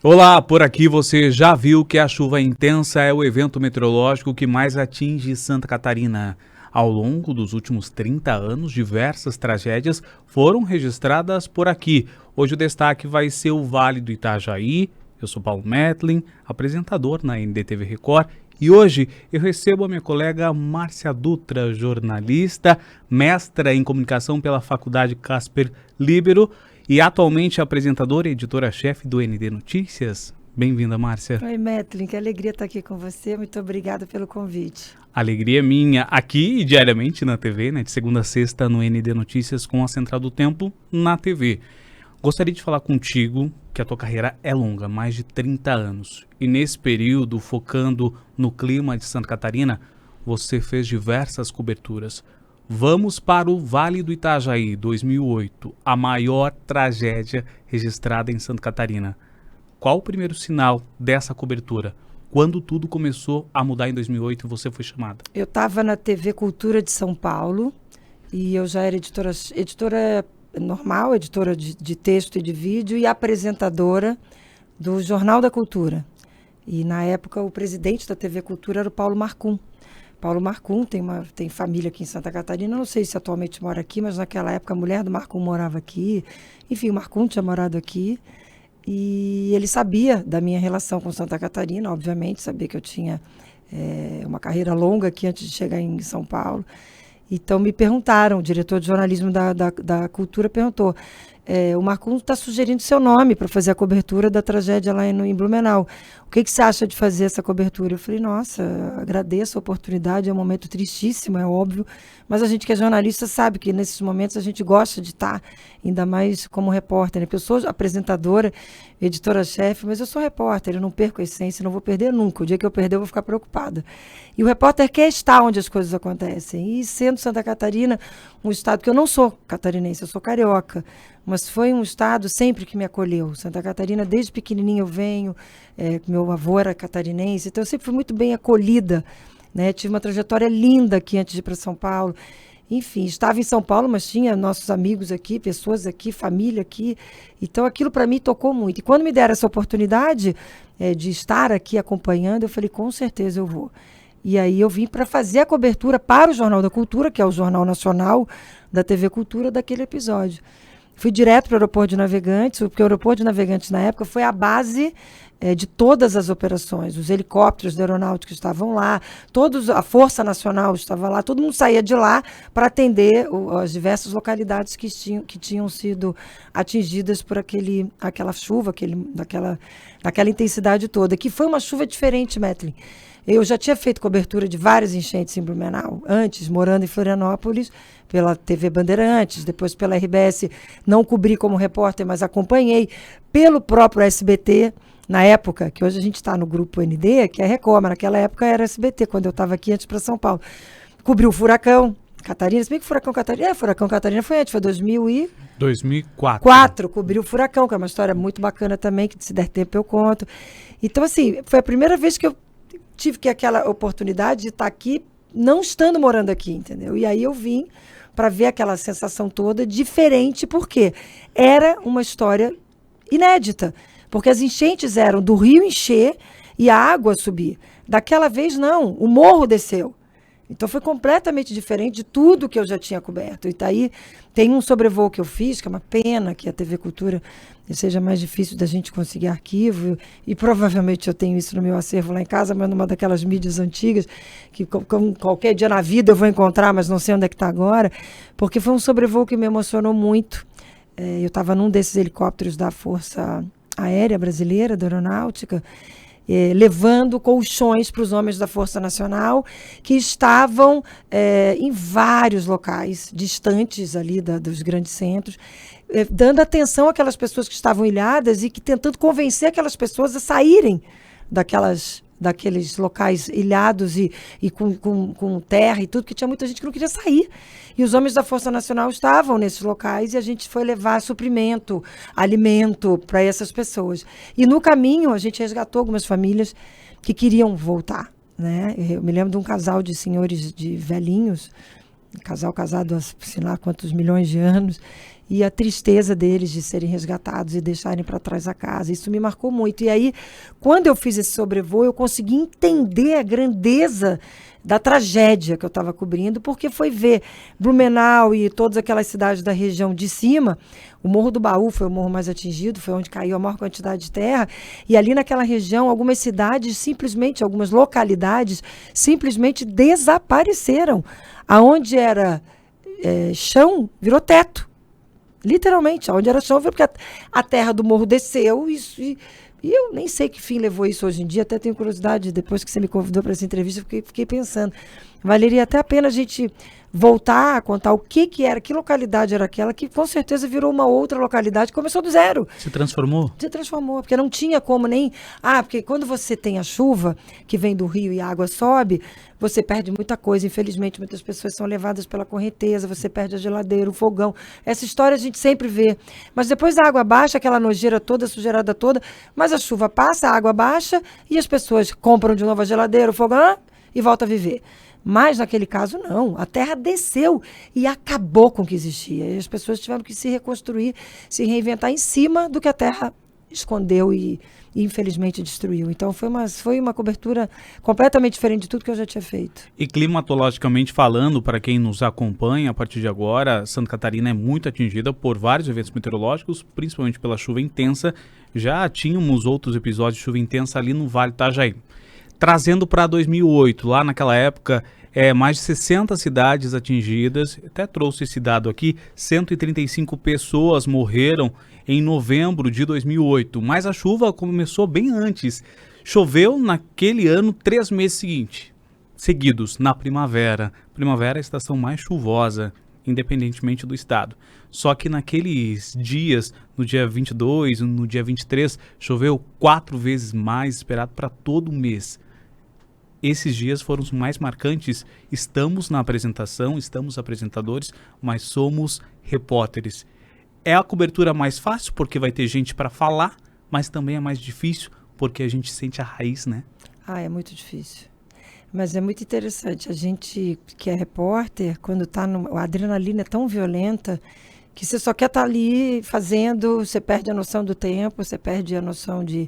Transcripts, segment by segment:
Olá, por aqui você já viu que a chuva intensa é o evento meteorológico que mais atinge Santa Catarina. Ao longo dos últimos 30 anos, diversas tragédias foram registradas por aqui. Hoje o destaque vai ser o Vale do Itajaí. Eu sou Paulo Metlin, apresentador na NDTV Record, e hoje eu recebo a minha colega Márcia Dutra, jornalista, mestra em comunicação pela Faculdade Casper Líbero e atualmente apresentadora e editora-chefe do ND Notícias. Bem-vinda, Márcia. Oi, Metlin, que alegria estar aqui com você. Muito obrigada pelo convite. Alegria minha, aqui e diariamente na TV, né, de segunda a sexta no ND Notícias com a Central do Tempo na TV. Gostaria de falar contigo que a tua carreira é longa, mais de 30 anos. E nesse período, focando no clima de Santa Catarina, você fez diversas coberturas. Vamos para o Vale do Itajaí, 2008, a maior tragédia registrada em Santa Catarina. Qual o primeiro sinal dessa cobertura? Quando tudo começou a mudar em 2008 e você foi chamada? Eu estava na TV Cultura de São Paulo e eu já era editora normal, editora de texto e de vídeo e apresentadora do Jornal da Cultura. E na época o presidente da TV Cultura era o Paulo Marcum. Paulo Marcum tem família aqui em Santa Catarina, não sei se atualmente mora aqui, mas naquela época a mulher do Marcum morava aqui. Enfim, o Marcum tinha morado aqui e ele sabia da minha relação com Santa Catarina, obviamente, sabia que eu tinha uma carreira longa aqui antes de chegar em São Paulo. Então me perguntaram, o diretor de jornalismo da Cultura perguntou, o Marcum está sugerindo seu nome para fazer a cobertura da tragédia lá em Blumenau. O que você acha de fazer essa cobertura? Eu falei, nossa, agradeço a oportunidade, é um momento tristíssimo, é óbvio, mas a gente que é jornalista sabe que nesses momentos a gente gosta de estar, ainda mais como repórter, né? Porque eu sou apresentadora, editora-chefe, mas eu sou repórter, eu não perco a essência, não vou perder nunca. O dia que eu perder eu vou ficar preocupada. E o repórter quer estar onde as coisas acontecem. E sendo Santa Catarina um estado que eu não sou catarinense, eu sou carioca, mas foi um estado sempre que me acolheu. Santa Catarina, desde pequenininha eu venho, meu avô era catarinense, então eu sempre fui muito bem acolhida, né? Tive uma trajetória linda aqui antes de ir para São Paulo. Enfim, estava em São Paulo, mas tinha nossos amigos aqui, pessoas aqui, família aqui. Então aquilo para mim tocou muito. E quando me deram essa oportunidade de estar aqui acompanhando, eu falei, com certeza eu vou. E aí eu vim para fazer a cobertura para o Jornal da Cultura, que é o Jornal Nacional da TV Cultura, daquele episódio. Fui direto para o aeroporto de Navegantes, porque o aeroporto de Navegantes, na época, foi a base de todas as operações. Os helicópteros da aeronáutica estavam lá, a Força Nacional estava lá, todo mundo saía de lá para atender as diversas localidades que tinham sido atingidas por aquela chuva, daquela intensidade toda, que foi uma chuva diferente, Metlin. Eu já tinha feito cobertura de várias enchentes em Blumenau, antes, morando em Florianópolis, pela TV Bandeirantes, depois pela RBS, não cobri como repórter, mas acompanhei pelo próprio SBT, na época, que hoje a gente está no grupo ND, que é Record, mas naquela época era SBT, quando eu estava aqui antes para São Paulo. Cobri o Furacão Catarina, se bem que o Furacão Catarina foi antes, foi 2004. Cobri o Furacão, que é uma história muito bacana também, que se der tempo eu conto. Então, assim, foi a primeira vez que eu tive aquela oportunidade de estar aqui, não estando morando aqui, entendeu? E aí eu vim para ver aquela sensação toda diferente, porque era uma história inédita, porque as enchentes eram do rio encher e a água subir. Daquela vez, não, o morro desceu. Então foi completamente diferente de tudo que eu já tinha coberto. E aí tem um sobrevoo que eu fiz, que é uma pena que a TV Cultura seja mais difícil da gente conseguir arquivo, e provavelmente eu tenho isso no meu acervo lá em casa, mas numa daquelas mídias antigas, que qualquer dia na vida eu vou encontrar, mas não sei onde é que está agora, porque foi um sobrevoo que me emocionou muito. Eu estava num desses helicópteros da Força Aérea Brasileira, da Aeronáutica, levando colchões para os homens da Força Nacional que estavam em vários locais distantes ali dos grandes centros, dando atenção àquelas pessoas que estavam ilhadas e tentando convencer aquelas pessoas a saírem daqueles locais ilhados e com terra e tudo, que tinha muita gente que não queria sair. E os homens da Força Nacional estavam nesses locais e a gente foi levar suprimento, alimento para essas pessoas. E no caminho a gente resgatou algumas famílias que queriam voltar, né? Eu me lembro de um casal de senhores, de velhinhos, casal casado há sei lá quantos milhões de anos, e a tristeza deles de serem resgatados e deixarem para trás a casa. Isso me marcou muito. E aí, quando eu fiz esse sobrevoo, eu consegui entender a grandeza da tragédia que eu estava cobrindo, porque foi ver Blumenau e todas aquelas cidades da região de cima. O Morro do Baú foi o morro mais atingido, foi onde caiu a maior quantidade de terra, e ali naquela região, algumas cidades simplesmente, algumas localidades simplesmente desapareceram. Aonde era chão, virou teto. Literalmente, aonde era chão, virou, porque a terra do morro desceu e eu nem sei que fim levou isso hoje em dia, até tenho curiosidade, depois que você me convidou para essa entrevista, fiquei pensando. Valeria até a pena a gente voltar a contar o que era, que localidade era aquela, que com certeza virou uma outra localidade, começou do zero. Se transformou? Se transformou, porque não tinha como nem... porque quando você tem a chuva, que vem do rio e a água sobe, você perde muita coisa. Infelizmente, muitas pessoas são levadas pela correnteza, você perde a geladeira, o fogão. Essa história a gente sempre vê. Mas depois a água baixa, aquela nojeira toda, a sujeirada toda, mas a chuva passa, a água baixa, e as pessoas compram de novo a geladeira, o fogão, e voltam a viver. Mas, naquele caso, não. A terra desceu e acabou com o que existia. E as pessoas tiveram que se reconstruir, se reinventar em cima do que a terra escondeu e infelizmente, destruiu. Então, foi uma cobertura completamente diferente de tudo que eu já tinha feito. E climatologicamente falando, para quem nos acompanha, a partir de agora, Santa Catarina é muito atingida por vários eventos meteorológicos, principalmente pela chuva intensa. Já tínhamos outros episódios de chuva intensa ali no Vale do Itajaí. Trazendo para 2008, lá naquela época, mais de 60 cidades atingidas, até trouxe esse dado aqui, 135 pessoas morreram em novembro de 2008, mas a chuva começou bem antes. Choveu naquele ano 3 meses seguidos, na primavera. Primavera é a estação mais chuvosa, independentemente do estado. Só que naqueles dias, no dia 22, no dia 23, choveu 4 vezes mais, esperado para todo o mês. Esses dias foram os mais marcantes. Estamos na apresentação, estamos apresentadores, mas somos repórteres. É a cobertura mais fácil porque vai ter gente para falar, mas também é mais difícil porque a gente sente a raiz, né? É muito difícil. Mas é muito interessante. A gente que é repórter, quando está a adrenalina é tão violenta que você só quer estar ali fazendo, você perde a noção do tempo, você perde a noção de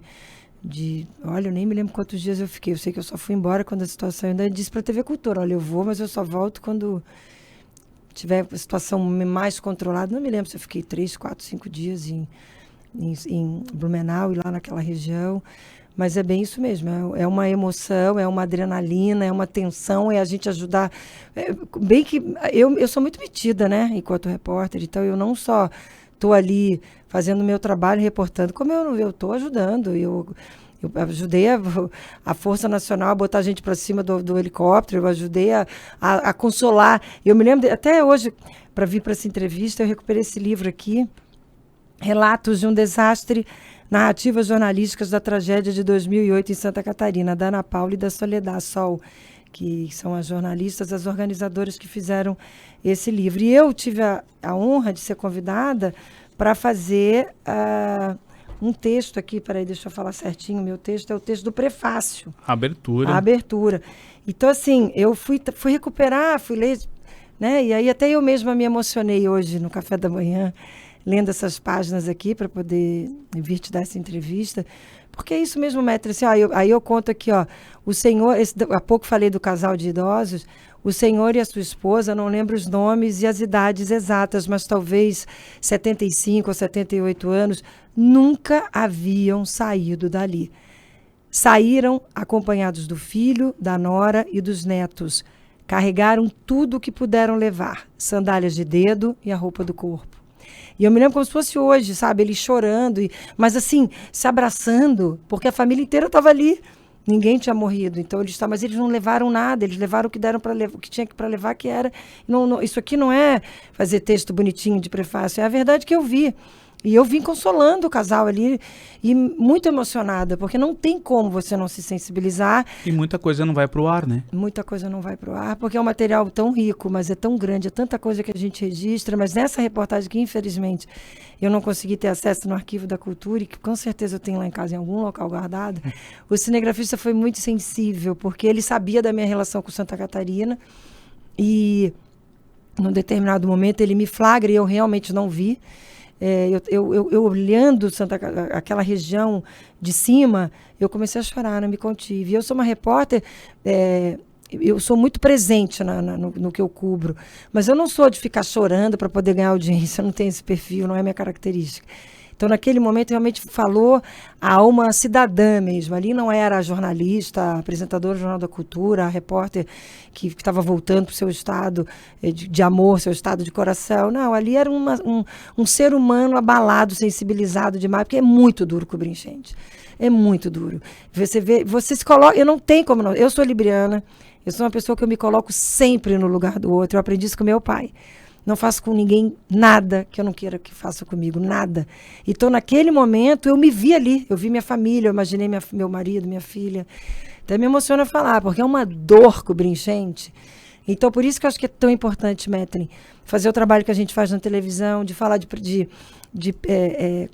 olha, eu nem me lembro quantos dias eu fiquei. Eu sei que eu só fui embora quando a situação... Eu ainda disse para a TV Cultura, olha, eu vou, mas eu só volto quando tiver a situação mais controlada. Não me lembro se eu fiquei 3, 4, 5 dias em Blumenau e lá naquela região. Mas é bem isso mesmo, é uma emoção, é uma adrenalina, é uma tensão, é a gente ajudar. Bem que eu sou muito metida, né, enquanto repórter, então eu não só estou ali fazendo o meu trabalho, reportando, como eu estou ajudando. Eu ajudei a Força Nacional a botar a gente para cima do helicóptero, eu ajudei a consolar. Eu me lembro, até hoje, para vir para essa entrevista, eu recuperei esse livro aqui, Relatos de um Desastre, Narrativas Jornalísticas da Tragédia de 2008 em Santa Catarina, da Ana Paula e da Soledad Sol, que são as jornalistas, as organizadoras que fizeram esse livro. E eu tive a honra de ser convidada para fazer um texto aqui, peraí, deixa eu falar certinho, meu texto é o texto do prefácio. A abertura. A abertura. Então, assim, eu fui recuperar, fui ler, né? E aí até eu mesma me emocionei hoje no café da manhã, lendo essas páginas aqui para poder vir te dar essa entrevista, porque é isso mesmo, mestre, assim, aí eu conto aqui, o senhor, há pouco falei do casal de idosos, o senhor e a sua esposa, não lembro os nomes e as idades exatas, mas talvez 75 ou 78 anos, nunca haviam saído dali. Saíram acompanhados do filho, da nora e dos netos. Carregaram tudo o que puderam levar, sandálias de dedo e a roupa do corpo. E eu me lembro como se fosse hoje, sabe? Eles chorando, mas assim, se abraçando, porque a família inteira estava ali. Ninguém tinha morrido. Então mas eles não levaram nada, eles levaram o que deram para levar, o que tinha para levar, que era. Isso aqui não é fazer texto bonitinho de prefácio, é a verdade que eu vi. E eu vim consolando o casal ali e muito emocionada, porque não tem como você não se sensibilizar. E muita coisa não vai para o ar, né? Muita coisa não vai para o ar, porque é um material tão rico, mas é tão grande, é tanta coisa que a gente registra. Mas nessa reportagem que, infelizmente, eu não consegui ter acesso no Arquivo da Cultura, e que com certeza eu tenho lá em casa, em algum local guardado, o cinegrafista foi muito sensível, porque ele sabia da minha relação com Santa Catarina e num determinado momento, ele me flagra e eu realmente não vi. Eu olhando aquela região de cima, eu comecei a chorar, não me contive. E eu sou uma repórter, eu sou muito presente no que eu cubro, mas eu não sou de ficar chorando para poder ganhar audiência, eu não tenho esse perfil, não é minha característica. Então, naquele momento, realmente falou a uma cidadã mesmo. Ali não era a jornalista, a apresentadora do Jornal da Cultura, a repórter que estava voltando para o seu estado de amor, seu estado de coração. Não, ali era um ser humano abalado, sensibilizado demais, porque é muito duro cobrir enchente. É muito duro. Você se coloca... Eu não tenho como não... Eu sou libriana, eu sou uma pessoa que eu me coloco sempre no lugar do outro. Eu aprendi isso com meu pai. Não faço com ninguém nada que eu não queira que faça comigo, nada. Então, naquele momento, eu me vi ali. Eu vi minha família, eu imaginei meu marido, minha filha. Até me emociona falar, porque é uma dor cobrir enchente. Então, por isso que eu acho que é tão importante, Metrin, fazer o trabalho que a gente faz na televisão, de falar de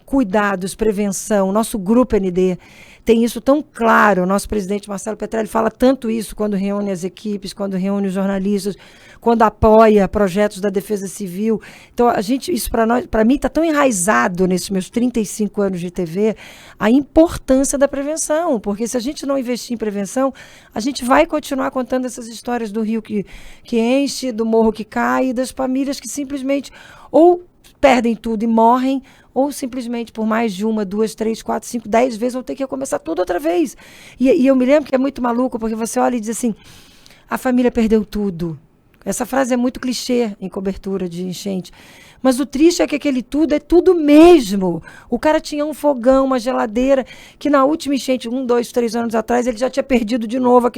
cuidados, prevenção. Nosso grupo ND tem isso tão claro. O nosso presidente Marcelo Petrelli fala tanto isso quando reúne as equipes, quando reúne os jornalistas, quando apoia projetos da Defesa Civil. Então, isso para mim está tão enraizado nesses meus 35 anos de TV, a importância da prevenção, porque se a gente não investir em prevenção, a gente vai continuar contando essas histórias do rio que enche, do morro que cai, e das famílias que simplesmente ou perdem tudo e morrem, ou simplesmente por mais de 1, 2, 3, 4, 5, 10 vezes vão ter que começar tudo outra vez. E eu me lembro que é muito maluco, porque você olha e diz assim, a família perdeu tudo. Essa frase é muito clichê em cobertura de enchente. Mas o triste é que aquele tudo é tudo mesmo. O cara tinha um fogão, uma geladeira, que na última enchente, 1, 2, 3 anos atrás, ele já tinha perdido de novo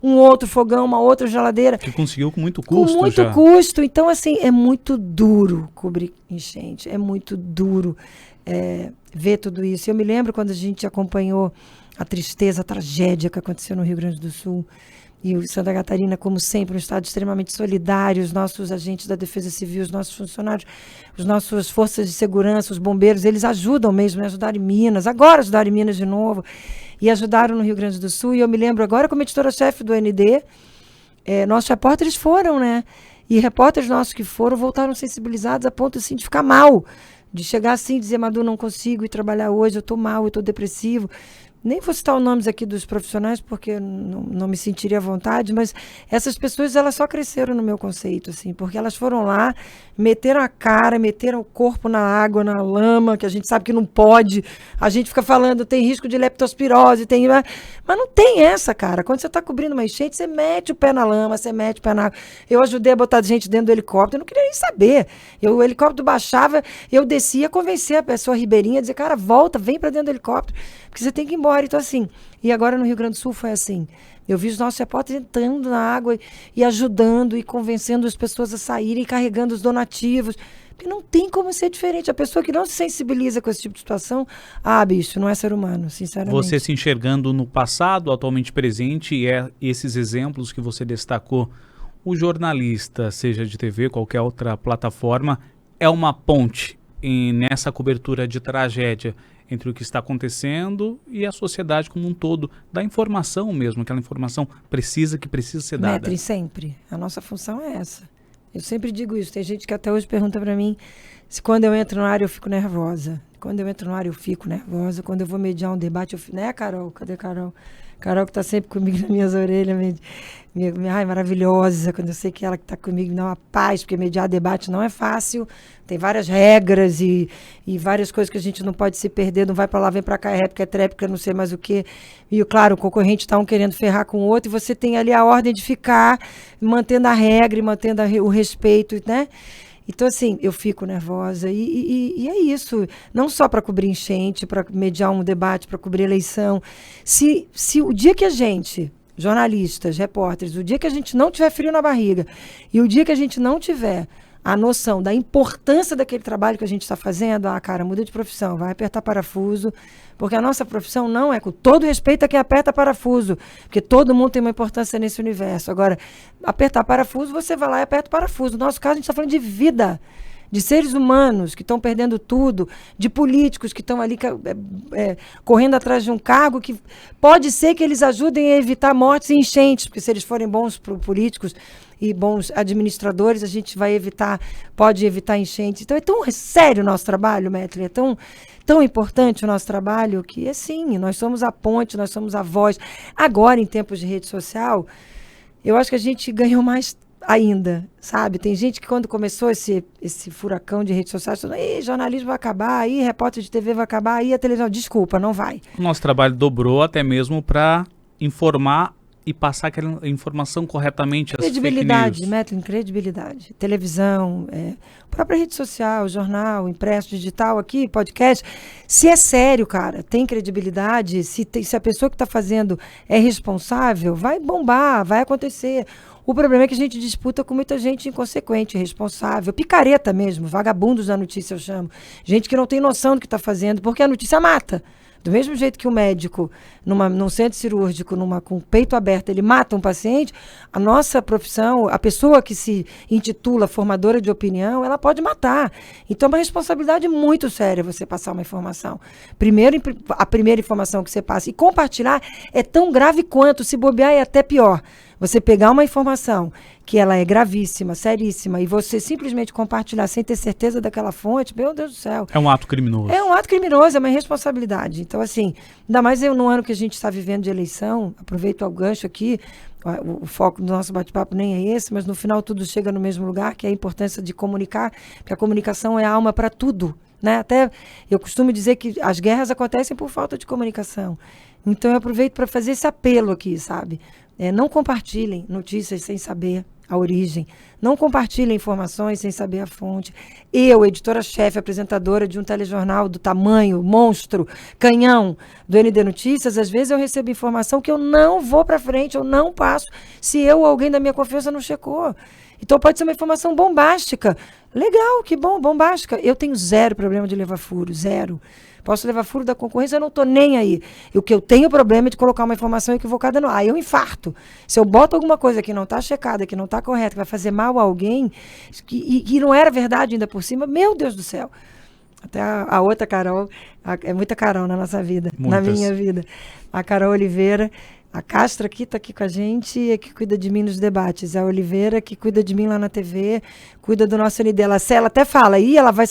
um outro fogão, uma outra geladeira. Que conseguiu com muito custo. Com muito custo. Então, assim, é muito duro cobrir enchente. É muito duro ver tudo isso. Eu me lembro quando a gente acompanhou a tristeza, a tragédia que aconteceu no Rio Grande do Sul. E o Santa Catarina, como sempre, um estado extremamente solidário, os nossos agentes da Defesa Civil, os nossos funcionários, as nossas forças de segurança, os bombeiros, eles ajudam mesmo, né? Ajudaram em Minas, agora ajudaram em Minas de novo, e ajudaram no Rio Grande do Sul. E eu me lembro agora, como editora-chefe do ND, nossos repórteres foram, né? E repórteres nossos que foram voltaram sensibilizados a ponto assim, de ficar mal, de chegar assim e dizer, Madu, não consigo ir trabalhar hoje, eu estou mal, eu estou depressivo. Nem vou citar os nomes aqui dos profissionais, porque não me sentiria à vontade, mas essas pessoas, elas só cresceram no meu conceito, assim, porque elas foram lá, meteram a cara, meteram o corpo na água, na lama, que a gente sabe que não pode, a gente fica falando, tem risco de leptospirose, mas não tem essa, cara. Quando você está cobrindo uma enchente, você mete o pé na lama, você mete o pé na água. Eu ajudei a botar gente dentro do helicóptero, eu não queria nem saber. O helicóptero baixava, eu descia, convencer a pessoa ribeirinha, a dizer, cara, volta, vem para dentro do helicóptero, porque você tem que ir embora. Então, assim, e agora no Rio Grande do Sul foi assim. Eu vi os nossos repórteres entrando na água e ajudando e convencendo as pessoas a saírem, carregando os donativos. Porque não tem como ser diferente. A pessoa que não se sensibiliza com esse tipo de situação, bicho, não é ser humano, sinceramente. Você se enxergando no passado, atualmente presente, e esses exemplos que você destacou, o jornalista, seja de TV, qualquer outra plataforma, é uma ponte nessa cobertura de tragédia entre o que está acontecendo e a sociedade como um todo, da informação mesmo, aquela informação precisa ser dada. Metrin, sempre. A nossa função é essa. Eu sempre digo isso. Tem gente que até hoje pergunta para mim se quando eu entro no ar eu fico nervosa. Quando eu entro no ar eu fico nervosa. Quando eu vou mediar um debate, eu fico... Né, Carol? Cadê Carol? Carol que está sempre comigo nas minhas orelhas, maravilhosa, quando eu sei que ela que está comigo, não, a paz, porque mediar debate não é fácil, tem várias regras e várias coisas que a gente não pode se perder, não vai para lá, vem para cá, é réplica, é tréplica, não sei mais o quê. E, claro, o concorrente está querendo ferrar com o outro, e você tem ali a ordem de ficar mantendo a regra e mantendo o respeito, né? Então, assim, eu fico nervosa e é isso. Não só para cobrir enchente, para mediar um debate, para cobrir eleição. Se o dia que a gente, jornalistas, repórteres, o dia que a gente não tiver frio na barriga e o dia que a gente não tiver a noção da importância daquele trabalho que a gente está fazendo, cara, muda de profissão, vai apertar parafuso, porque a nossa profissão não é, com todo respeito a quem aperta parafuso, porque todo mundo tem uma importância nesse universo. Agora, apertar parafuso, você vai lá e aperta o parafuso. No nosso caso, a gente está falando de vida, de seres humanos que estão perdendo tudo, de políticos que estão ali correndo atrás de um cargo que pode ser que eles ajudem a evitar mortes e enchentes, porque se eles forem bons políticos, e bons administradores, a gente pode evitar enchentes. Então é tão sério o nosso trabalho, Metli, é tão importante o nosso trabalho que, assim, nós somos a ponte, nós somos a voz. Agora, em tempos de rede social, eu acho que a gente ganhou mais ainda, sabe? Tem gente que quando começou esse furacão de redes sociais, falou, jornalismo vai acabar, aí repórter de TV vai acabar, aí a televisão, desculpa, não vai. O nosso trabalho dobrou até mesmo para informar e passar aquela informação corretamente, as fake news. Metro, credibilidade. Televisão, própria rede social, jornal, impresso, digital aqui, podcast. Se é sério, cara, tem credibilidade, se a pessoa que está fazendo é responsável, vai bombar, vai acontecer. O problema é que a gente disputa com muita gente inconsequente, irresponsável, picareta mesmo, vagabundos da notícia eu chamo. Gente que não tem noção do que está fazendo, porque a notícia mata. Do mesmo jeito que o médico, num centro cirúrgico, com o peito aberto, ele mata um paciente, a nossa profissão, a pessoa que se intitula formadora de opinião, ela pode matar. Então é uma responsabilidade muito séria você passar uma informação. A primeira informação que você passa e compartilhar é tão grave quanto, se bobear é até pior. Você pegar uma informação que ela é gravíssima, seríssima, e você simplesmente compartilhar sem ter certeza daquela fonte, meu Deus do céu. É um ato criminoso. É um ato criminoso, é uma irresponsabilidade. Então, assim, ainda mais no ano que a gente está vivendo de eleição, aproveito o gancho aqui, o foco do nosso bate-papo nem é esse, mas no final tudo chega no mesmo lugar, que é a importância de comunicar, porque a comunicação é a alma para tudo, né? Até eu costumo dizer que as guerras acontecem por falta de comunicação. Então, eu aproveito para fazer esse apelo aqui, sabe? Não compartilhem notícias sem saber a origem. Não compartilhem informações sem saber a fonte. Eu, editora-chefe, apresentadora de um telejornal do tamanho, monstro, canhão do ND Notícias, às vezes eu recebo informação que eu não vou para frente, eu não passo, se eu ou alguém da minha confiança não checou. Então pode ser uma informação bombástica. Legal, que bom, bombástica. Eu tenho zero problema de levar furo, zero. Posso levar furo da concorrência, eu não estou nem aí. E o que eu tenho problema é de colocar uma informação equivocada no ar. Aí eu infarto. Se eu boto alguma coisa que não está checada, que não está correta, que vai fazer mal a alguém, que não era verdade ainda por cima, meu Deus do céu. Até a outra Carol, é muita Carol na nossa vida, Muitas. Na minha vida. A Carol Oliveira, a Castro aqui está aqui com a gente, é que cuida de mim nos debates. A Oliveira, que cuida de mim lá na TV, cuida do nosso ND. Ela até fala, ela vai,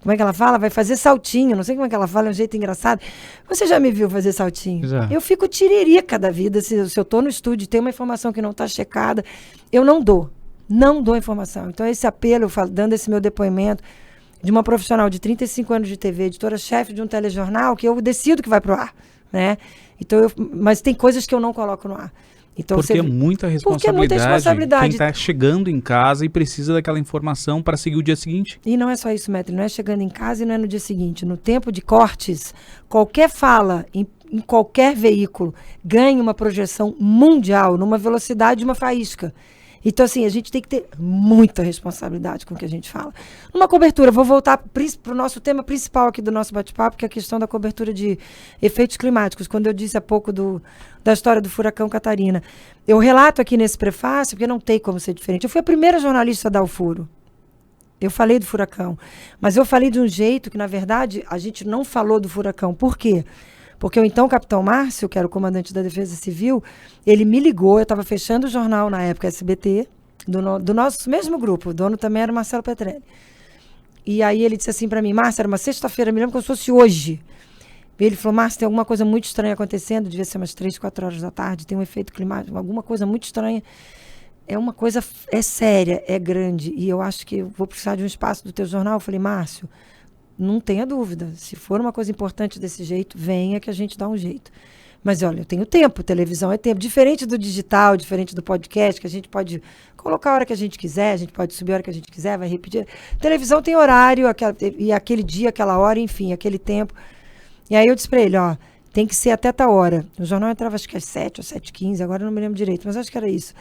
como é que ela fala? Vai fazer saltinho, não sei como é que ela fala, é um jeito engraçado. Você já me viu fazer saltinho? Já. Eu fico tiririca da vida, se eu estou no estúdio e tem uma informação que não está checada, eu não dou informação. Então esse apelo, dando esse meu depoimento, de uma profissional de 35 anos de TV, editora-chefe de um telejornal, que eu decido que vai pro ar, né? Então mas tem coisas que eu não coloco no ar. Então, porque é muita responsabilidade. Quem está chegando em casa e precisa daquela informação para seguir o dia seguinte. E não é só isso, Metri, não é chegando em casa e não é no dia seguinte. No tempo de cortes, qualquer fala em qualquer veículo ganha uma projeção mundial, numa velocidade de uma faísca. Então, assim, a gente tem que ter muita responsabilidade com o que a gente fala. Numa cobertura, vou voltar para o nosso tema principal aqui do nosso bate-papo, que é a questão da cobertura de efeitos climáticos. Quando eu disse há pouco da história do furacão Catarina. Eu relato aqui nesse prefácio, porque não tem como ser diferente. Eu fui a primeira jornalista a dar o furo. Eu falei do furacão. Mas eu falei de um jeito que, na verdade, a gente não falou do furacão. Por quê? Porque o então capitão Márcio, que era o comandante da Defesa Civil, ele me ligou, eu estava fechando o jornal na época, SBT, do nosso mesmo grupo, o dono também era o Marcelo Petrelli. E aí ele disse assim para mim, Márcio, era uma sexta-feira, me lembro como se fosse hoje. E ele falou, Márcio, tem alguma coisa muito estranha acontecendo, devia ser umas 3, 4 horas da tarde, tem um efeito climático, alguma coisa muito estranha. É uma coisa, é séria, é grande, e eu acho que eu vou precisar de um espaço do teu jornal. Eu falei, Márcio, não tenha dúvida. Se for uma coisa importante desse jeito, venha que a gente dá um jeito. Mas, olha, eu tenho tempo, televisão é tempo. Diferente do digital, diferente do podcast, que a gente pode colocar a hora que a gente quiser, a gente pode subir a hora que a gente quiser, vai repetir. Televisão tem horário, e aquele dia, aquela hora, enfim, aquele tempo. E aí eu disse para ele, ó, tem que ser até tal hora. O jornal entrava acho que às 7 ou 7h15, agora eu não me lembro direito, mas acho que era isso.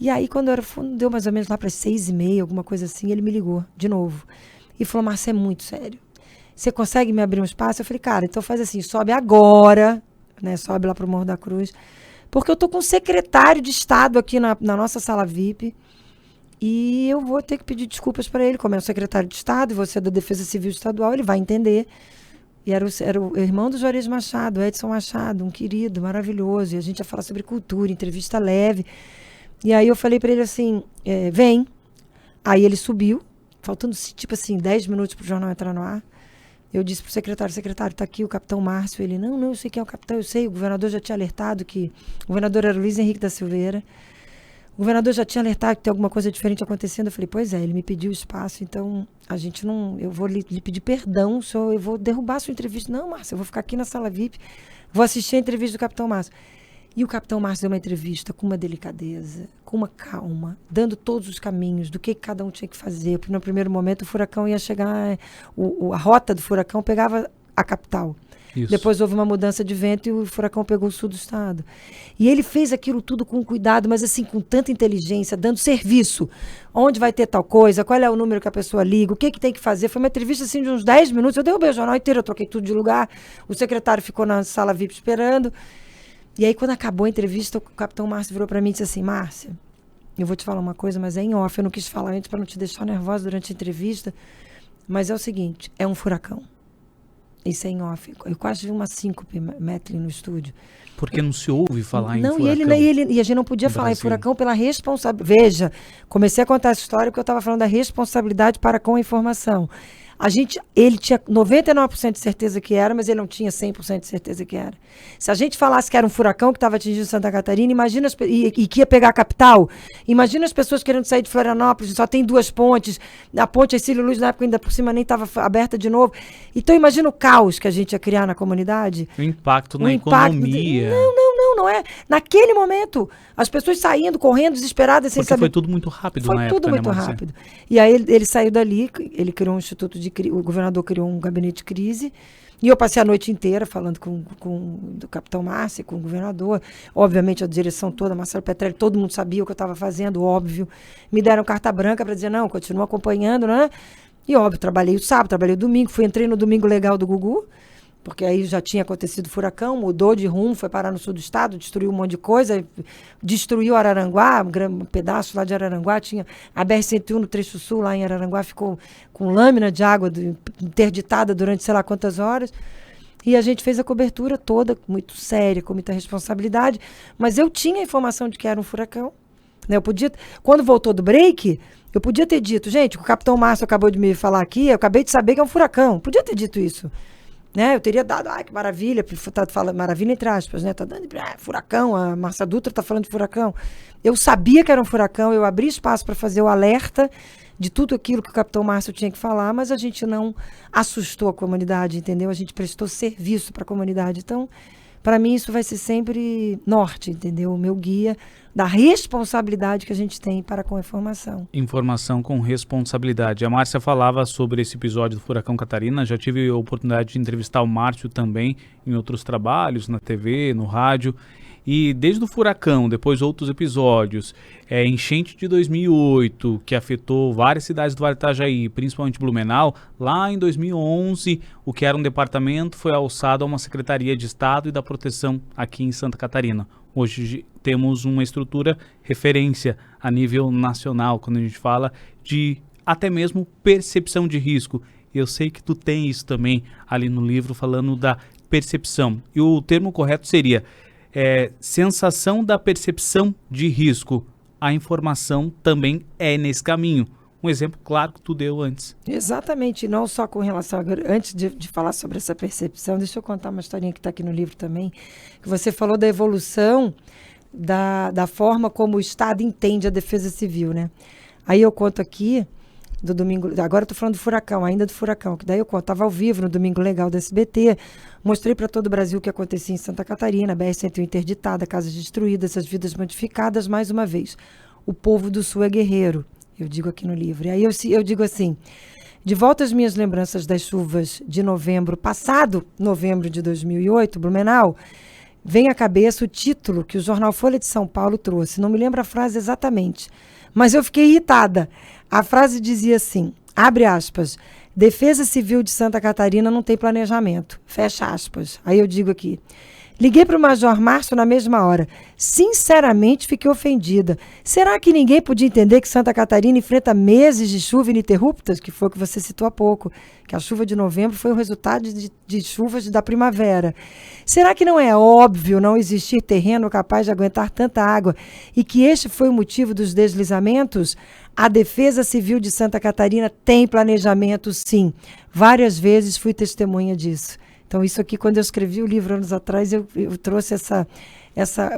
E aí, quando deu mais ou menos lá para as 6h30, alguma coisa assim, ele me ligou de novo. E falou, Márcia, é muito sério. Você consegue me abrir um espaço? Eu falei, cara, então faz assim, sobe agora, né? Sobe lá pro Morro da Cruz, porque eu tô com um secretário de Estado aqui na nossa sala VIP e eu vou ter que pedir desculpas para ele, como é o secretário de Estado e você é da Defesa Civil Estadual, ele vai entender. E era o irmão do Juarez Machado, Edson Machado, um querido, maravilhoso, e a gente ia falar sobre cultura, entrevista leve. E aí eu falei para ele assim, vem. Aí ele subiu, faltando tipo assim 10 minutos para o jornal entrar no ar. Eu disse para o secretário, está aqui o capitão Márcio. Ele, não, eu sei quem é o capitão, eu sei, o governador já tinha alertado que... O governador era Luiz Henrique da Silveira. O governador já tinha alertado que tem alguma coisa diferente acontecendo. Eu falei, pois é, ele me pediu espaço, então a gente não... Eu vou lhe pedir perdão, eu vou derrubar a sua entrevista. Não, Márcio, eu vou ficar aqui na sala VIP, vou assistir a entrevista do capitão Márcio. E o capitão Márcio deu uma entrevista com uma delicadeza, com uma calma, dando todos os caminhos do que cada um tinha que fazer. Porque no primeiro momento o furacão ia chegar, a rota do furacão pegava a capital. Isso. Depois houve uma mudança de vento e o furacão pegou o sul do estado. E ele fez aquilo tudo com cuidado, mas assim, com tanta inteligência, dando serviço. Onde vai ter tal coisa, qual é o número que a pessoa liga, o que tem que fazer. Foi uma entrevista assim de uns 10 minutos. Eu derrubei o jornal inteiro, eu troquei tudo de lugar. O secretário ficou na sala VIP esperando. E aí, quando acabou a entrevista, o capitão Márcio virou para mim e disse assim, Márcia, eu vou te falar uma coisa, mas é em off, eu não quis falar antes para não te deixar nervosa durante a entrevista, mas é o seguinte, é um furacão. Isso é em off. Eu quase vi uma síncope, Metli, no estúdio. Porque não se ouve falar em furacão. E a gente não podia falar em furacão pela responsabilidade. Veja, comecei a contar essa história porque eu estava falando da responsabilidade para com a informação. Ele tinha 99% de certeza que era, mas ele não tinha 100% de certeza que era. Se a gente falasse que era um furacão que estava atingindo Santa Catarina, imagina e que ia pegar a capital, imagina as pessoas querendo sair de Florianópolis, só tem 2 pontes, a ponte Ercílio Luz na época ainda por cima nem estava aberta de novo. Então imagina o caos que a gente ia criar na comunidade. O impacto na economia. Não é. Naquele momento, as pessoas saindo, correndo, desesperadas, sem saber. Foi tudo muito rápido na época. Foi tudo muito rápido. E aí ele saiu dali, ele criou um instituto de crise, o governador criou um gabinete de crise, e eu passei a noite inteira falando com o capitão Márcio, com o governador, obviamente a direção toda, Marcelo Petrelli, todo mundo sabia o que eu estava fazendo, óbvio. Me deram carta branca para dizer, não, continua acompanhando, né? E óbvio, trabalhei o sábado, trabalhei o domingo, entrei no Domingo Legal do Gugu, porque aí já tinha acontecido furacão, mudou de rumo, foi parar no sul do estado, destruiu um monte de coisa, destruiu Araranguá, um pedaço lá de Araranguá, tinha a BR-101 no trecho sul, lá em Araranguá, ficou com lâmina de água interditada durante sei lá quantas horas, e a gente fez a cobertura toda, muito séria, com muita responsabilidade, mas eu tinha a informação de que era um furacão, né? Eu podia, quando voltou do break, eu podia ter dito, gente, o capitão Márcio acabou de me falar aqui, eu acabei de saber que é um furacão, podia ter dito isso. Né? Eu teria dado, que maravilha, maravilha entre aspas, né? Tá dando furacão, a Márcia Dutra tá falando de furacão. Eu sabia que era um furacão, eu abri espaço para fazer o alerta de tudo aquilo que o capitão Márcio tinha que falar, mas a gente não assustou a comunidade, entendeu? A gente prestou serviço para a comunidade. Então, para mim, isso vai ser sempre norte, entendeu? O meu guia da responsabilidade que a gente tem para com a informação. Informação com responsabilidade. A Márcia falava sobre esse episódio do Furacão Catarina, já tive a oportunidade de entrevistar o Márcio também em outros trabalhos, na TV, no rádio. E desde o furacão, depois outros episódios, enchente de 2008, que afetou várias cidades do Vale do Itajaí, principalmente Blumenau, lá em 2011, o que era um departamento foi alçado a uma Secretaria de Estado e da Proteção aqui em Santa Catarina. Hoje temos uma estrutura referência a nível nacional, quando a gente fala de até mesmo percepção de risco. Eu sei que tu tem isso também ali no livro, falando da percepção. E o termo correto seria sensação da percepção de risco. A informação também é nesse caminho. Um exemplo claro que tu deu antes. Exatamente, não só com relação agora, antes de falar sobre essa percepção, deixa eu contar uma historinha que está aqui no livro também, que você falou da evolução da forma como o Estado entende a defesa civil, né? Aí eu conto aqui do domingo, agora eu estou falando do furacão, ainda do furacão, que daí eu conto, estava ao vivo no Domingo Legal do SBT, mostrei para todo o Brasil o que acontecia em Santa Catarina, BR-101 interditada, casas destruídas, essas vidas modificadas, mais uma vez. O povo do Sul é guerreiro, eu digo aqui no livro. E aí eu digo assim, de volta às minhas lembranças das chuvas de novembro passado, novembro de 2008, Blumenau, vem à cabeça o título que o jornal Folha de São Paulo trouxe. Não me lembro a frase exatamente, mas eu fiquei irritada. A frase dizia assim, abre aspas, Defesa Civil de Santa Catarina não tem planejamento, fecha aspas. Aí eu digo aqui, Liguei para o Major Márcio na mesma hora. Sinceramente, fiquei ofendida. Será que ninguém podia entender que Santa Catarina enfrenta meses de chuva ininterruptas? Que foi o que você citou há pouco. Que a chuva de novembro foi o resultado de chuvas da primavera. Será que não é óbvio não existir terreno capaz de aguentar tanta água e que este foi o motivo dos deslizamentos? A Defesa Civil de Santa Catarina tem planejamento, sim. Várias vezes fui testemunha disso. Então, isso aqui, quando eu escrevi o livro anos atrás, eu trouxe essa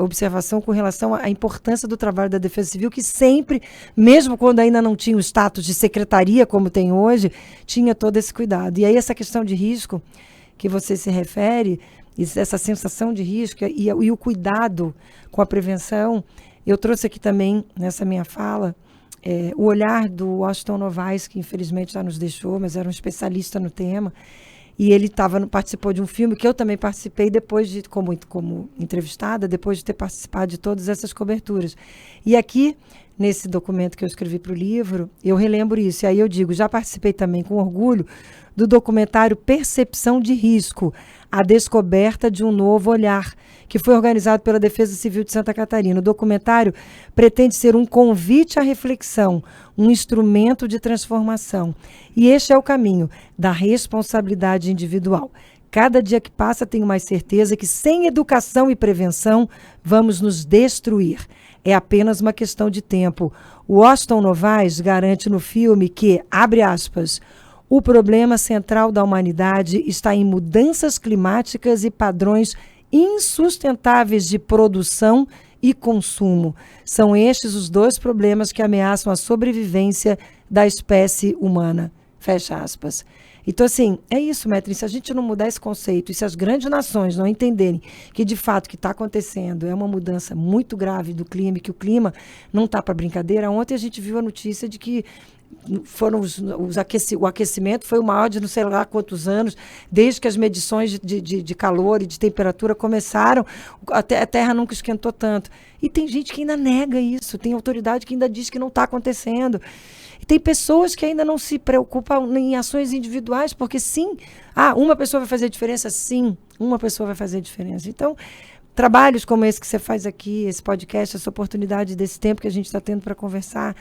observação com relação à importância do trabalho da Defesa Civil, que sempre, mesmo quando ainda não tinha o status de secretaria, como tem hoje, tinha todo esse cuidado. E aí, essa questão de risco que você se refere, essa sensação de risco e o cuidado com a prevenção, eu trouxe aqui também, nessa minha fala, o olhar do Washington Novaes, que infelizmente já nos deixou, mas era um especialista no tema, e ele participou de um filme que eu também participei depois de, como entrevistada, depois de ter participado de todas essas coberturas. E aqui, nesse documento que eu escrevi para o livro, eu relembro isso. E aí eu digo, já participei também com orgulho do documentário Percepção de Risco, a descoberta de um novo olhar, que foi organizado pela Defesa Civil de Santa Catarina. O documentário pretende ser um convite à reflexão, um instrumento de transformação. E este é o caminho da responsabilidade individual. Cada dia que passa, tenho mais certeza que sem educação e prevenção, vamos nos destruir. É apenas uma questão de tempo. O Washington Novaes garante no filme que, abre aspas, o problema central da humanidade está em mudanças climáticas e padrões insustentáveis de produção e consumo. São estes os dois problemas que ameaçam a sobrevivência da espécie humana. Fecha aspas. Então, assim, é isso, Metrin. Se a gente não mudar esse conceito e se as grandes nações não entenderem que, de fato, o que está acontecendo é uma mudança muito grave do clima e que o clima não está para brincadeira. Ontem a gente viu a notícia de que o aquecimento foi o maior de não sei lá quantos anos, desde que as medições de calor e de temperatura começaram, a Terra nunca esquentou tanto. E tem gente que ainda nega isso, tem autoridade que ainda diz que não está acontecendo. E tem pessoas que ainda não se preocupam em ações individuais, porque sim, uma pessoa vai fazer diferença? Sim, uma pessoa vai fazer diferença. Então, trabalhos como esse que você faz aqui, esse podcast, essa oportunidade desse tempo que a gente está tendo para conversar,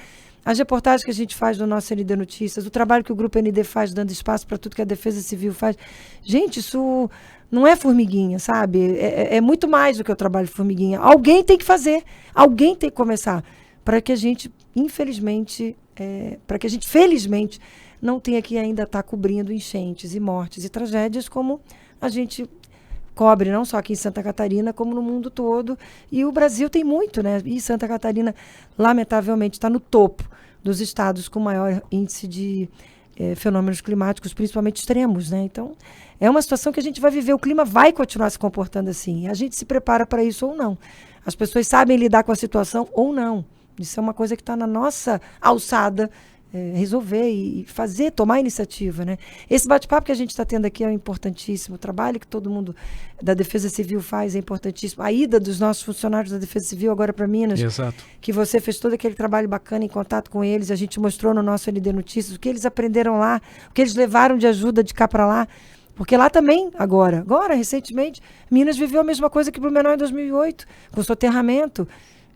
as reportagens que a gente faz do nosso ND Notícias, o trabalho que o Grupo ND faz, dando espaço para tudo que a Defesa Civil faz. Gente, isso não é formiguinha, sabe? É muito mais do que o trabalho de formiguinha. Alguém tem que fazer, alguém tem que começar, para que a gente, infelizmente, felizmente, não tenha que ainda estar cobrindo enchentes e mortes e tragédias como a gente cobre, não só aqui em Santa Catarina, como no mundo todo. E o Brasil tem muito, né? E Santa Catarina, lamentavelmente, está no topo dos estados com maior índice de fenômenos climáticos, principalmente extremos, né? Então, é uma situação que a gente vai viver. O clima vai continuar se comportando assim. A gente se prepara para isso ou não. As pessoas sabem lidar com a situação ou não. Isso é uma coisa que está na nossa alçada, resolver e fazer, tomar iniciativa, né? Esse bate-papo que a gente está tendo aqui é importantíssimo. O trabalho que todo mundo da Defesa Civil faz é importantíssimo. A ida dos nossos funcionários da Defesa Civil agora para Minas, Exato. Que você fez todo aquele trabalho bacana em contato com eles, a gente mostrou no nosso ND Notícias o que eles aprenderam lá, o que eles levaram de ajuda de cá para lá. Porque lá também, agora, recentemente, Minas viveu a mesma coisa que Blumenau em 2008, com soterramento.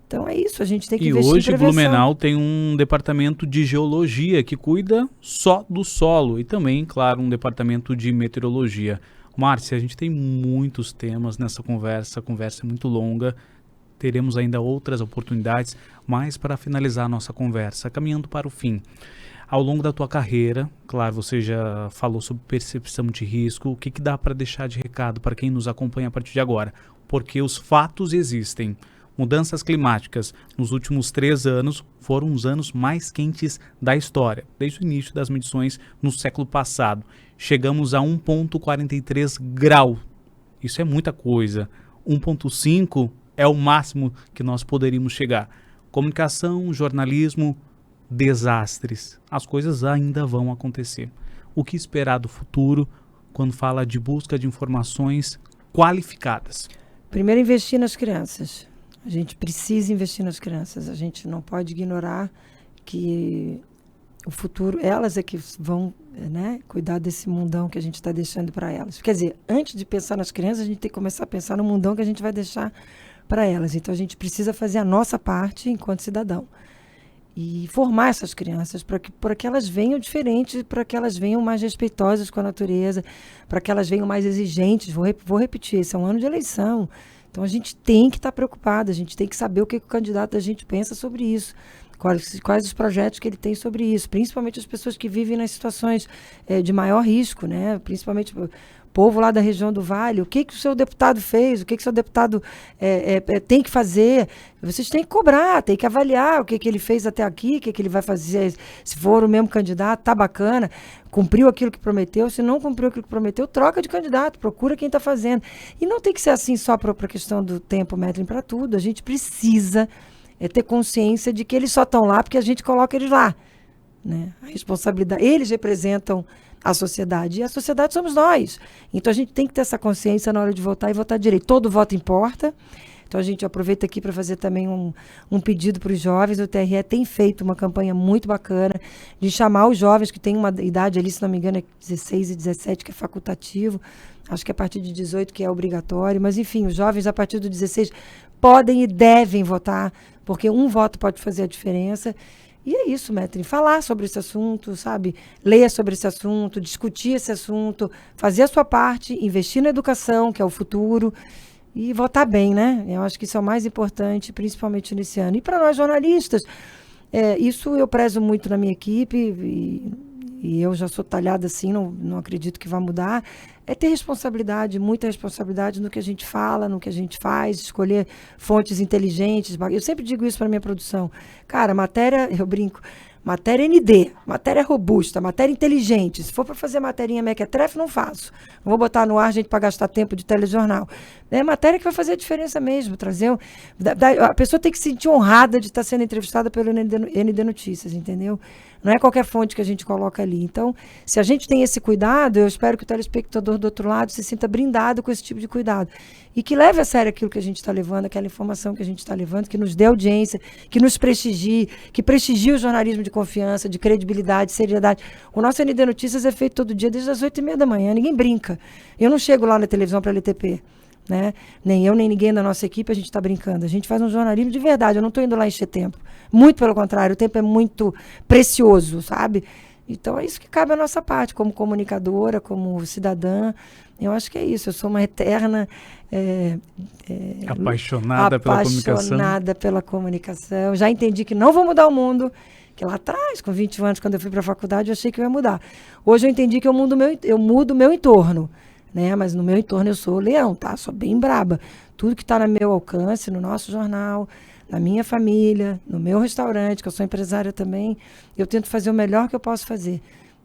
Então é isso, a gente tem que investir em prevenção. E hoje Blumenau tem um departamento de geologia que cuida só do solo e também, claro, um departamento de meteorologia. Márcia, a gente tem muitos temas nessa conversa, a conversa é muito longa, teremos ainda outras oportunidades, mas para finalizar a nossa conversa, caminhando para o fim, ao longo da tua carreira, claro, você já falou sobre percepção de risco, o que dá para deixar de recado para quem nos acompanha a partir de agora? Porque os fatos existem. Mudanças climáticas nos últimos 3 anos foram os anos mais quentes da história, desde o início das medições no século passado. Chegamos a 1,43 grau. Isso é muita coisa. 1,5 é o máximo que nós poderíamos chegar. Comunicação, jornalismo, desastres. As coisas ainda vão acontecer. O que esperar do futuro quando fala de busca de informações qualificadas? Primeiro, investir nas crianças. A gente precisa investir nas crianças. A gente não pode ignorar que o futuro, elas é que vão, né, cuidar desse mundão que a gente está deixando para elas. Quer dizer, antes de pensar nas crianças, a gente tem que começar a pensar no mundão que a gente vai deixar para elas. Então, a gente precisa fazer a nossa parte enquanto cidadão. E formar essas crianças para que elas venham diferentes, para que elas venham mais respeitosas com a natureza, para que elas venham mais exigentes. Vou repetir, esse é um ano de eleição. Então, a gente tem que estar preocupado, a gente tem que saber o que o candidato da gente pensa sobre isso. Quais os projetos que ele tem sobre isso, principalmente as pessoas que vivem nas situações de maior risco, né? Principalmente o povo lá da região do Vale. O que o seu deputado fez? O que o seu deputado tem que fazer? Vocês têm que cobrar, tem que avaliar o que ele fez até aqui, o que ele vai fazer. Se for o mesmo candidato, tá bacana, cumpriu aquilo que prometeu. Se não cumpriu aquilo que prometeu, troca de candidato, procura quem está fazendo. E não tem que ser assim só para a questão do tempo, Metlin, para tudo. A gente precisa ter consciência de que eles só estão lá porque a gente coloca eles lá, né? A responsabilidade, eles representam a sociedade, e a sociedade somos nós. Então a gente tem que ter essa consciência na hora de votar e votar direito. Todo voto importa. Então a gente aproveita aqui para fazer também um pedido para os jovens. O TRE tem feito uma campanha muito bacana de chamar os jovens que têm uma idade ali, se não me engano, é 16 e 17, que é facultativo. Acho que é a partir de 18 que é obrigatório. Mas, enfim, os jovens a partir do 16 podem e devem votar, porque um voto pode fazer a diferença. E é isso, Metlin, falar sobre esse assunto, sabe? Ler sobre esse assunto, discutir esse assunto, fazer a sua parte, investir na educação, que é o futuro, e votar bem, né? Eu acho que isso é o mais importante, principalmente nesse ano. E para nós jornalistas, isso eu prezo muito na minha equipe, e eu já sou talhada assim, não acredito que vá mudar, é ter responsabilidade, muita responsabilidade no que a gente fala, no que a gente faz, escolher fontes inteligentes. Eu sempre digo isso para minha produção. Cara, matéria, eu brinco, matéria ND, matéria robusta, matéria inteligente. Se for para fazer materinha mequetrefe, não faço. Não vou botar no ar, gente, para gastar tempo de telejornal. É matéria que vai fazer a diferença mesmo. Trazer a pessoa tem que se sentir honrada de estar sendo entrevistada pelo ND Notícias, entendeu? Não é qualquer fonte que a gente coloca ali. Então, se a gente tem esse cuidado, eu espero que o telespectador do outro lado se sinta brindado com esse tipo de cuidado. E que leve a sério aquilo que a gente está levando, aquela informação que a gente está levando, que nos dê audiência, que nos prestigie, que prestigie o jornalismo de confiança, de credibilidade, seriedade. O nosso ND Notícias é feito todo dia, desde as 8h30 da manhã. Ninguém brinca. Eu não chego lá na televisão para LTP. Né? Nem eu, nem ninguém da nossa equipe, a gente está brincando. A gente faz um jornalismo de verdade. Eu não estou indo lá encher tempo. Muito pelo contrário, o tempo é muito precioso, sabe? Então é isso que cabe à nossa parte, como comunicadora, como cidadã. Eu acho que é isso. Eu sou uma eterna apaixonada pela comunicação. Apaixonada pela comunicação. Já entendi que não vou mudar o mundo. Que lá atrás, com 21 anos, quando eu fui para a faculdade, eu achei que eu ia mudar. Hoje eu entendi que eu mudo o meu entorno. Né? Mas no meu entorno eu sou leão, tá? Sou bem braba. Tudo que está no meu alcance, no nosso jornal, na minha família, no meu restaurante, que eu sou empresária também, eu tento fazer o melhor que eu posso fazer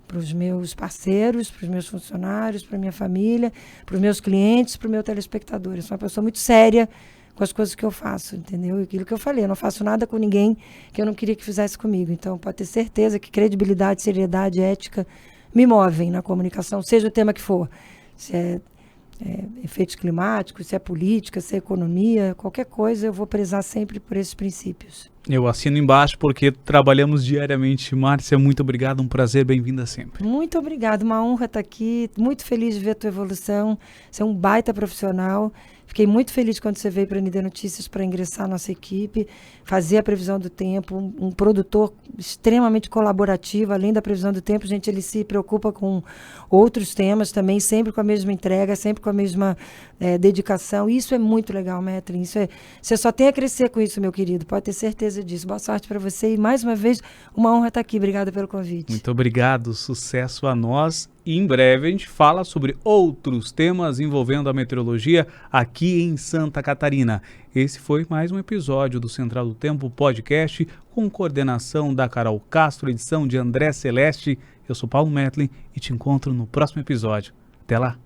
para os meus parceiros, para os meus funcionários, para a minha família, para os meus clientes, para o meu telespectador. Eu sou uma pessoa muito séria com as coisas que eu faço, entendeu? E aquilo que eu falei, eu não faço nada com ninguém que eu não queria que fizesse comigo. Então, pode ter certeza que credibilidade, seriedade, ética me movem na comunicação, seja o tema que for. Se é efeitos climáticos, se é política, se é economia, qualquer coisa, eu vou prezar sempre por esses princípios. Eu assino embaixo porque trabalhamos diariamente. Márcia, muito obrigado, um prazer, bem-vinda sempre. Muito obrigada, uma honra estar aqui, muito feliz de ver a tua evolução, você é um baita profissional. Fiquei muito feliz quando você veio para a ND Notícias para ingressar na nossa equipe, fazer a previsão do tempo, um produtor extremamente colaborativo, além da previsão do tempo, gente, ele se preocupa com outros temas também, sempre com a mesma entrega, sempre com a mesma dedicação. Isso é muito legal, Metlin. Você só tem a crescer com isso, meu querido, pode ter certeza disso. Boa sorte para você e, mais uma vez, uma honra estar aqui. Obrigada pelo convite. Muito obrigado, sucesso a nós. E em breve a gente fala sobre outros temas envolvendo a meteorologia aqui em Santa Catarina. Esse foi mais um episódio do Central do Tempo Podcast, com coordenação da Carol Castro, edição de André Celeste. Eu sou Paulo Metlin e te encontro no próximo episódio. Até lá!